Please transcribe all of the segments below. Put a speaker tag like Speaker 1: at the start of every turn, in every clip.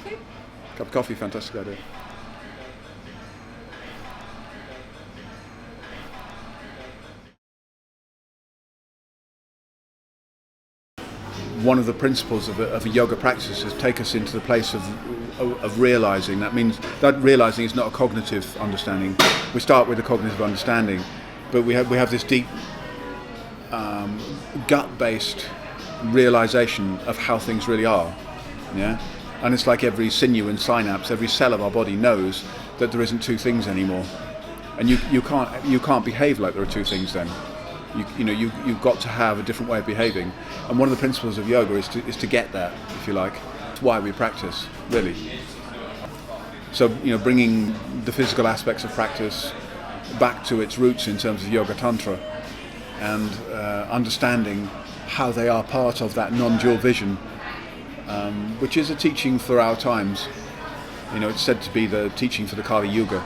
Speaker 1: coffee?
Speaker 2: Cup of coffee, fantastic idea. One of the principles of a yoga practice is take us into the place of realizing. That means that realizing is not a cognitive understanding. We start with a cognitive understanding, but we have this deep gut-based realization of how things really are. Yeah, and it's like every sinew and synapse, every cell of our body knows that there isn't two things anymore, and you can't behave like there are two things then. You've got to have a different way of behaving, and one of the principles of yoga is to get that, if you like. It's why we practice, really. So bringing the physical aspects of practice back to its roots in terms of Yoga-Tantra, and understanding how they are part of that non-dual vision, which is a teaching for our times. It's said to be the teaching for the Kali Yuga.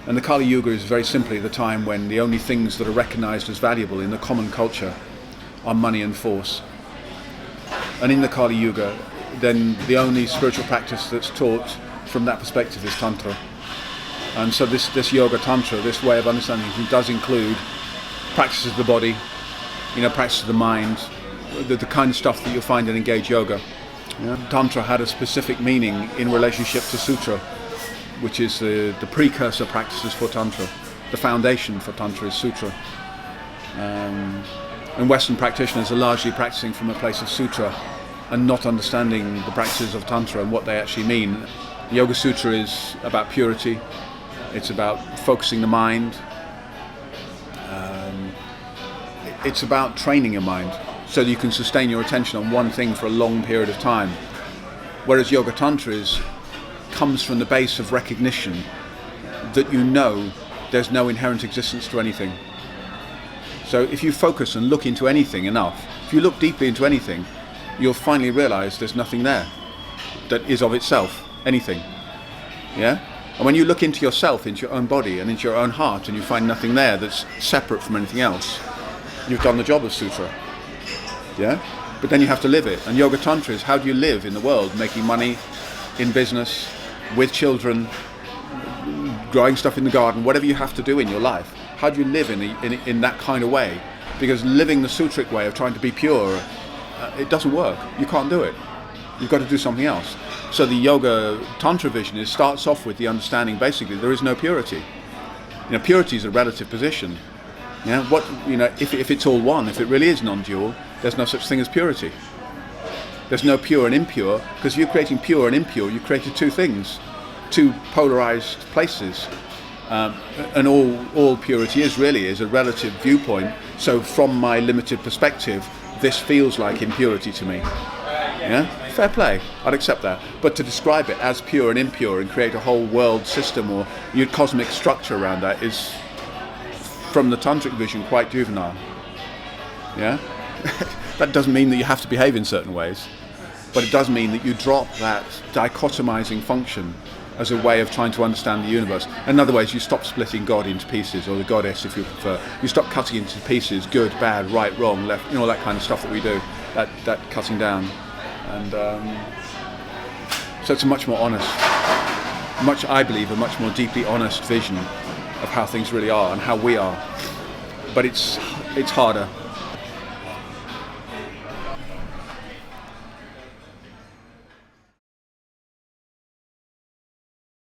Speaker 2: And the Kali Yuga is very simply the time when the only things that are recognized as valuable in the common culture are money and force. And in the Kali Yuga, then the only spiritual practice that's taught from that perspective is Tantra. And so this Yoga Tantra, this way of understanding things, does include practices of the body, practices of the mind, the kind of stuff that you'll find in engaged yoga. Tantra had a specific meaning in relationship to Sutra, which is the precursor practices for Tantra. The foundation for Tantra is Sutra. And Western practitioners are largely practicing from a place of Sutra and not understanding the practices of Tantra and what they actually mean. The Yoga-Sutra is about purity. It's about focusing the mind. It's about training your mind so that you can sustain your attention on one thing for a long period of time. Whereas Yoga-Tantra comes from the base of recognition that there's no inherent existence to anything. So if you focus and look into anything enough, if you look deeply into anything, you'll finally realize there's nothing there that is of itself anything. Yeah? And when you look into yourself, into your own body and into your own heart, and you find nothing there that's separate from anything else, you've done the job of Sutra. Yeah? But then you have to live it. And Yoga Tantra is how do you live in the world, making money, in business, with children, growing stuff in the garden, whatever you have to do in your life. How do you live in that kind of way? Because living the sutric way of trying to be pure, it doesn't work. You can't do it. You've got to do something else. So the Yoga Tantra vision starts off with the understanding, basically, there is no purity. Purity is a relative position. If it's all one, if it really is non-dual, there's no such thing as purity. There's no pure and impure, because if you're creating pure and impure, you created two things, two polarized places. And all purity is a relative viewpoint. So from my limited perspective, this feels like impurity to me. Yeah? Fair play, I'd accept that. But to describe it as pure and impure and create a whole world system or cosmic structure around that is, from the tantric vision, quite juvenile. Yeah? That doesn't mean that you have to behave in certain ways, but it does mean that you drop that dichotomizing function as a way of trying to understand the universe. In other ways, you stop splitting God into pieces, or the goddess if you prefer. You stop cutting into pieces, good, bad, right, wrong, left, all that kind of stuff that we do, that cutting down. And so it's a much more honest, I believe, a much more deeply honest vision of how things really are and how we are. But it's harder.